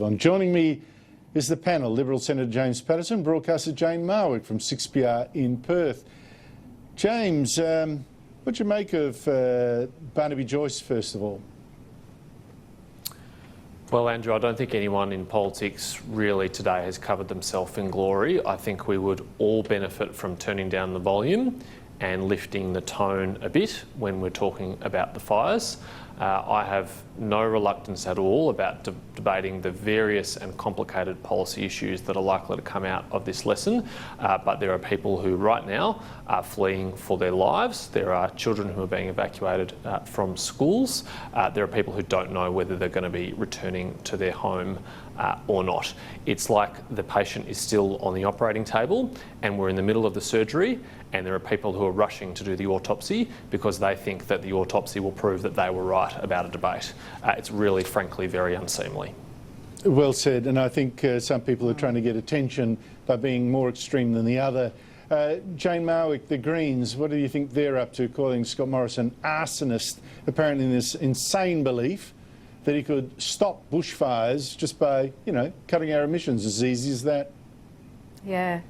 On joining me is the panel, Liberal Senator James Paterson, broadcaster Jane Marwick from 6PR in Perth. James, what do you make of Barnaby Joyce, first of all? Well, Andrew, I don't think anyone in politics really today has covered themselves in glory. I think we would all benefit from turning down the volume and lifting the tone a bit when we're talking about the fires. I have no reluctance at all about debating the various and complicated policy issues that are likely to come out of this lesson, but there are people who right now are fleeing for their lives. There are children who are being evacuated from schools. There are people who don't know whether they're going to be returning to their home or not. It's like the patient is still on the operating table and we're in the middle of the surgery, and there are people who are rushing to do the autopsy because they think that the autopsy will prove that they were right about a debate. It's really, frankly, very unseemly. Well said, and I think some people are trying to get attention by being more extreme than the other. Jane Marwick, the Greens, what do you think they're up to, calling Scott Morrison arsonist, apparently in this insane belief that he could stop bushfires just by, cutting our emissions, as easy as that? Yeah,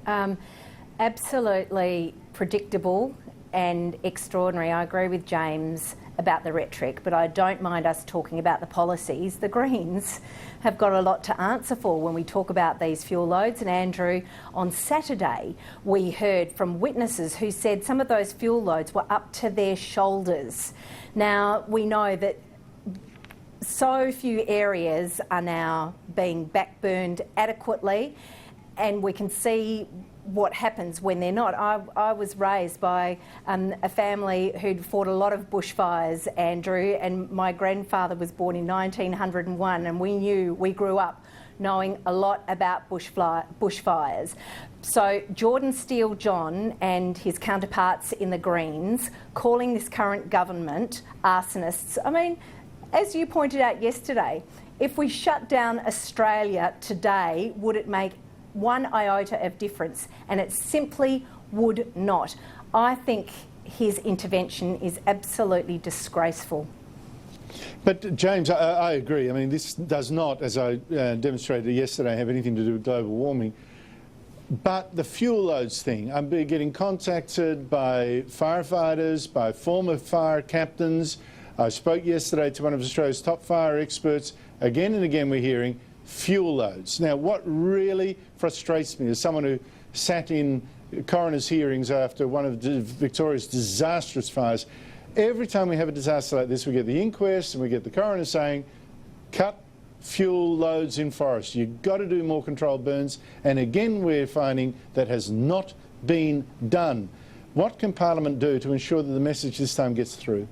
absolutely predictable and extraordinary. I agree with James about the rhetoric, but I don't mind us talking about the policies. The Greens have got a lot to answer for when we talk about these fuel loads. And Andrew, on Saturday, we heard from witnesses who said some of those fuel loads were up to their shoulders. Now, we know that so few areas are now being backburned adequately, and we can see what happens when they're not. I was raised by a family who'd fought a lot of bushfires, Andrew, and my grandfather was born in 1901, and we grew up knowing a lot about bushfires. So Jordan Steele John and his counterparts in the Greens calling this current government arsonists. I mean, as you pointed out yesterday, if we shut down Australia today, would it make one iota of difference? And it simply would not. I think his intervention is absolutely disgraceful. But James, I agree. I mean, this does not, as I demonstrated yesterday, have anything to do with global warming. But the fuel loads thing, I'm getting contacted by firefighters, by former fire captains. I spoke yesterday to one of Australia's top fire experts. Again and again we're hearing fuel loads. Now, what really frustrates me as someone who sat in coroner's hearings after one of Victoria's disastrous fires, every time we have a disaster like this, we get the inquest and we get the coroner saying, cut fuel loads in forests. You've got to do more controlled burns. And again, we're finding that has not been done. What can Parliament do to ensure that the message this time gets through?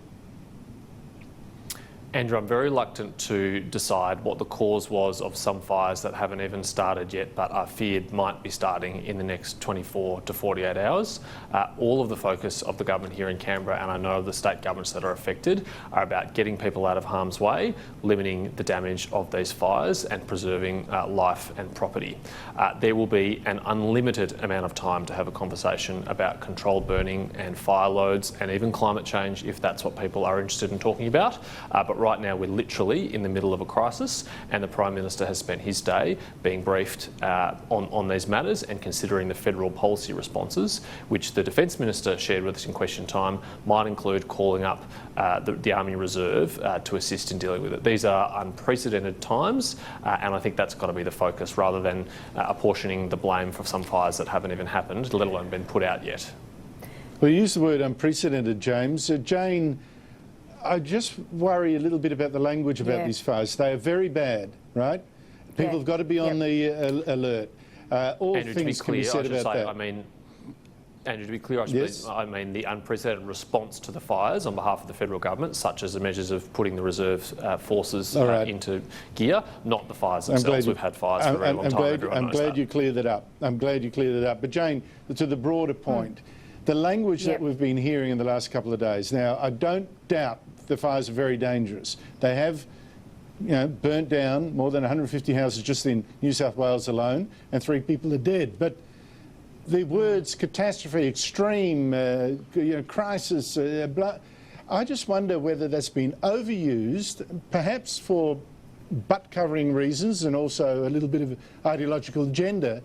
Andrew, I'm very reluctant to decide what the cause was of some fires that haven't even started yet but are feared might be starting in the next 24 to 48 hours. All of the focus of the government here in Canberra, and I know of the state governments that are affected, are about getting people out of harm's way, limiting the damage of these fires and preserving life and property. There will be an unlimited amount of time to have a conversation about controlled burning and fire loads and even climate change if that's what people are interested in talking about. But right now we're literally in the middle of a crisis, and the Prime Minister has spent his day being briefed on these matters and considering the federal policy responses, which the Defence Minister shared with us in question time might include calling up the Army Reserve to assist in dealing with it. These are unprecedented times, and I think that's got to be the focus rather than apportioning the blame for some fires that haven't even happened, let alone been put out yet. Well, you used the word unprecedented, James. Jane, I just worry a little bit about the language about these fires. They are very bad, right? People have got to be on the alert. All Andrew, things can be said about that. Andrew, to be clear, I mean the unprecedented response to the fires on behalf of the federal government, such as the measures of putting the reserve forces into gear, not the fires themselves. We've had fires for a very long time. I'm glad you cleared that up. I'm glad you cleared that up. But Jane, to the broader point, the language that we've been hearing in the last couple of days. Now, I don't doubt the fires are very dangerous. They have, burnt down more than 150 houses just in New South Wales alone, and 3 people are dead. But the words catastrophe, extreme, crisis, I just wonder whether that's been overused, perhaps for butt-covering reasons and also a little bit of ideological agenda.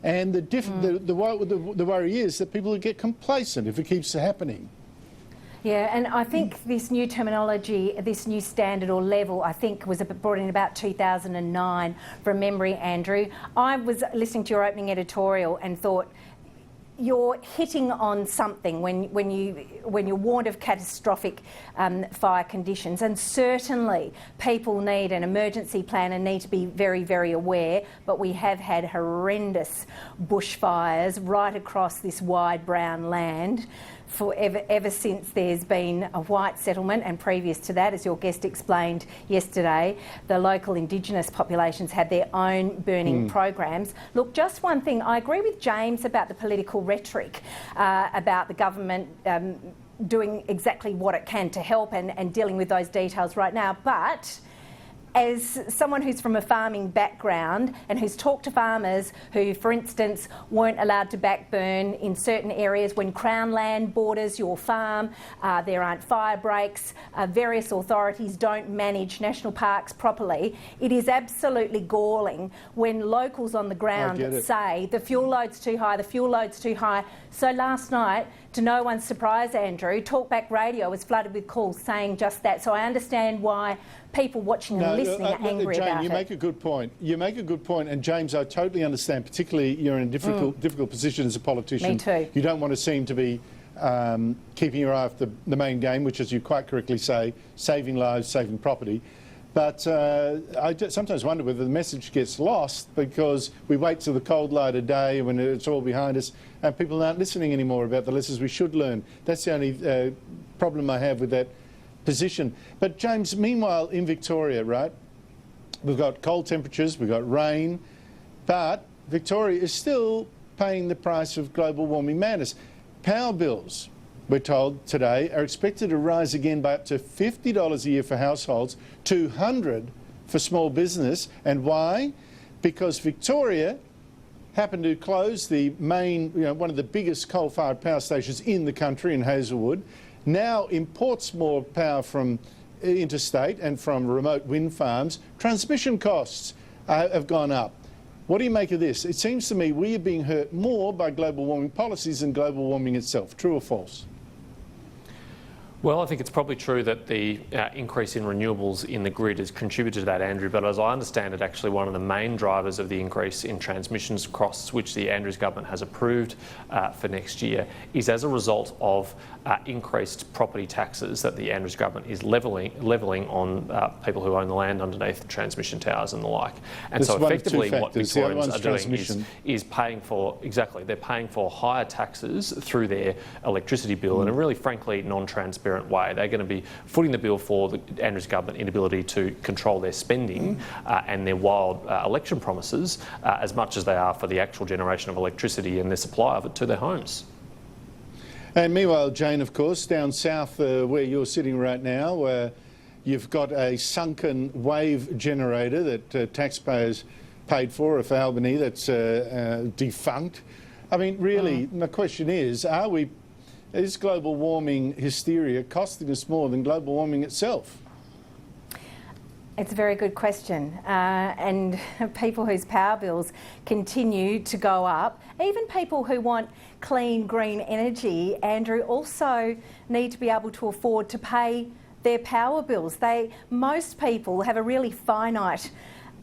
And the worry is that people will get complacent if it keeps happening. Yeah, and I think this new terminology, this new standard or level, I think was brought in about 2009 from memory, Andrew. I was listening to your opening editorial and thought, you're hitting on something when you're warned of catastrophic fire conditions, and certainly people need an emergency plan and need to be very, very aware. But we have had horrendous bushfires right across this wide brown land ever since there's been a white settlement, and previous to that, as your guest explained yesterday, the local Indigenous populations had their own burning programs. Look, just one thing, I agree with James about the political rhetoric about the government doing exactly what it can to help and dealing with those details right now, but as someone who's from a farming background and who's talked to farmers who, for instance, weren't allowed to backburn in certain areas when Crown land borders your farm, there aren't fire breaks, various authorities don't manage national parks properly, it is absolutely galling when locals on the ground say the fuel load's too high, the fuel load's too high. So last night, to no one's surprise, Andrew, Talkback Radio was flooded with calls saying just that. So I understand why people watching and listening are angry Jane, about you make a good point. You make a good point, and James, I totally understand. Particularly, you're in a difficult position as a politician. Me too. You don't want to seem to be keeping your eye off the main game, which, as you quite correctly say, saving lives, saving property. But I sometimes wonder whether the message gets lost because we wait till the cold light of day when it's all behind us and people aren't listening anymore about the lessons we should learn. That's the only problem I have with that position. But James, meanwhile in Victoria, right, we've got cold temperatures, we've got rain, but Victoria is still paying the price of global warming madness. Power bills, we're told today, are expected to rise again by up to $50 a year for households, $200 for small business. And why? Because Victoria happened to close the main, one of the biggest coal-fired power stations in the country in Hazelwood, now imports more power from interstate and from remote wind farms. Transmission costs have gone up. What do you make of this? It seems to me we are being hurt more by global warming policies than global warming itself. True or false? Well, I think it's probably true that the increase in renewables in the grid has contributed to that, Andrew, but as I understand it, actually one of the main drivers of the increase in transmissions costs, which the Andrews government has approved for next year, is as a result of increased property taxes that the Andrews government is levelling on people who own the land underneath transmission towers and the like. And so effectively what Victorians are doing is paying for, they're paying for higher taxes through their electricity bill in a really, frankly, non-transparent way. They're going to be footing the bill for the Andrews government inability to control their spending and their wild election promises as much as they are for the actual generation of electricity and the supply of it to their homes. And meanwhile, Jane, of course, down south where you're sitting right now, you've got a sunken wave generator that taxpayers paid for Albany that's defunct. I mean, really, the question is global warming hysteria costing us more than global warming itself? It's a very good question, and people whose power bills continue to go up, even people who want clean, green energy, Andrew, also need to be able to afford to pay their power bills. Most people have a really finite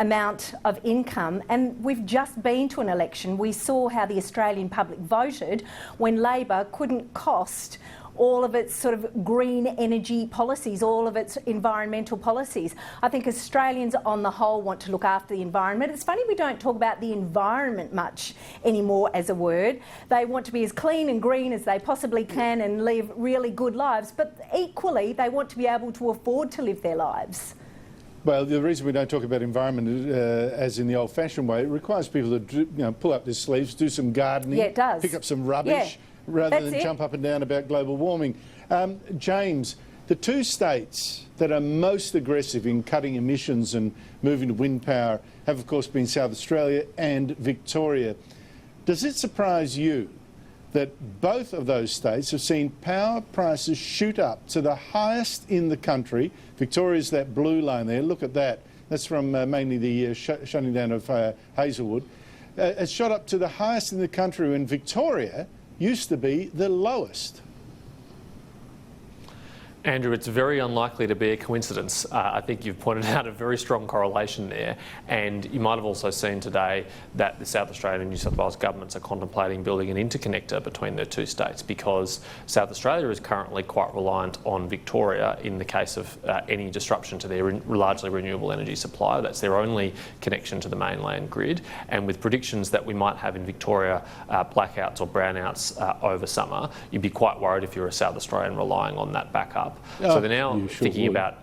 amount of income, and we've just been to an election. We saw how the Australian public voted when Labor couldn't cost all of its sort of green energy policies, all of its environmental policies. I think Australians on the whole want to look after the environment. It's funny we don't talk about the environment much anymore as a word. They want to be as clean and green as they possibly can and live really good lives, but equally they want to be able to afford to live their lives. Well, the reason we don't talk about environment as in the old-fashioned way, it requires people to pull up their sleeves, do some gardening, it does. Pick up some rubbish, rather than jump up and down about global warming. James, the two states that are most aggressive in cutting emissions and moving to wind power have, of course, been South Australia and Victoria. Does it surprise you that both of those states have seen power prices shoot up to the highest in the country? Victoria's that blue line there, look at that, That's from mainly the shutting down of Hazelwood. It's shot up to the highest in the country when Victoria used to be the lowest. Andrew, it's very unlikely to be a coincidence. I think you've pointed out a very strong correlation there, and you might have also seen today that the South Australian and New South Wales governments are contemplating building an interconnector between the two states, because South Australia is currently quite reliant on Victoria in the case of any disruption to their largely renewable energy supply. That's their only connection to the mainland grid, and with predictions that we might have in Victoria blackouts or brownouts over summer, you'd be quite worried if you're a South Australian relying on that backup. So they're now thinking about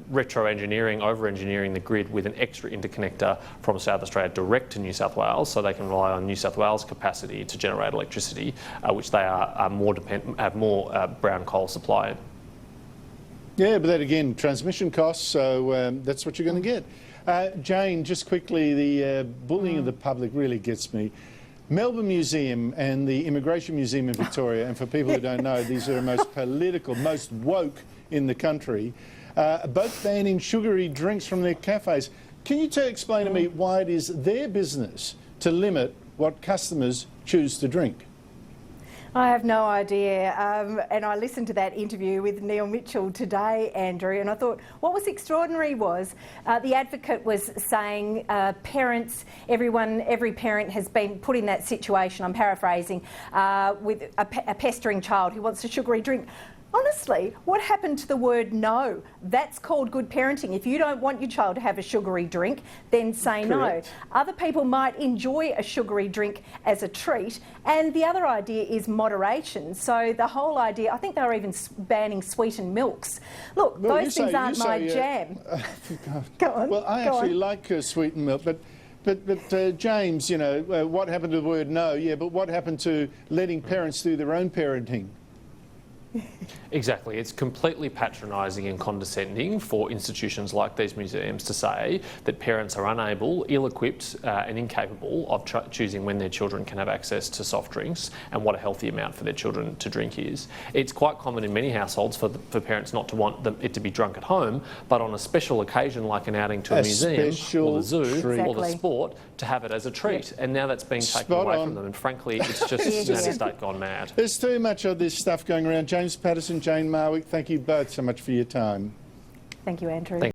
retro-engineering, over-engineering the grid with an extra interconnector from South Australia direct to New South Wales, so they can rely on New South Wales capacity to generate electricity, which they are have more brown coal supply in. Yeah, but then again, transmission costs, so that's what you're going to get. Jane, just quickly, the bullying of the public really gets me. Melbourne Museum and the Immigration Museum in Victoria, and for people who don't know, these are the most political, most woke in the country, both banning sugary drinks from their cafes. Can you explain to me why it is their business to limit what customers choose to drink? I have no idea, and I listened to that interview with Neil Mitchell today, Andrew, and I thought what was extraordinary was the advocate was saying parents, every parent has been put in that situation, I'm paraphrasing, with a pestering child who wants a sugary drink. Honestly, what happened to the word no? That's called good parenting. If you don't want your child to have a sugary drink, then say Correct. no. Other people might enjoy a sugary drink as a treat, and the other idea is moderation. So the whole idea, I think they were even banning sweetened milks. Look, Well, those things aren't my jam. Go on. Well, I actually like sweetened milk, but James, you know, what happened to the word no? Yeah, but what happened to letting parents do their own parenting? Exactly. It's completely patronising and condescending for institutions like these museums to say that parents are unable, ill-equipped and incapable of choosing when their children can have access to soft drinks and what a healthy amount for their children to drink is. It's quite common in many households for parents not to want it to be drunk at home, but on a special occasion like an outing to a museum or the zoo or the sport, to have it as a treat. Yep. And now that's being taken away from them, and frankly it's just a state gone mad. There's too much of this stuff going around. James Paterson, Jane Marwick, thank you both so much for your time. Thank you, Andrew.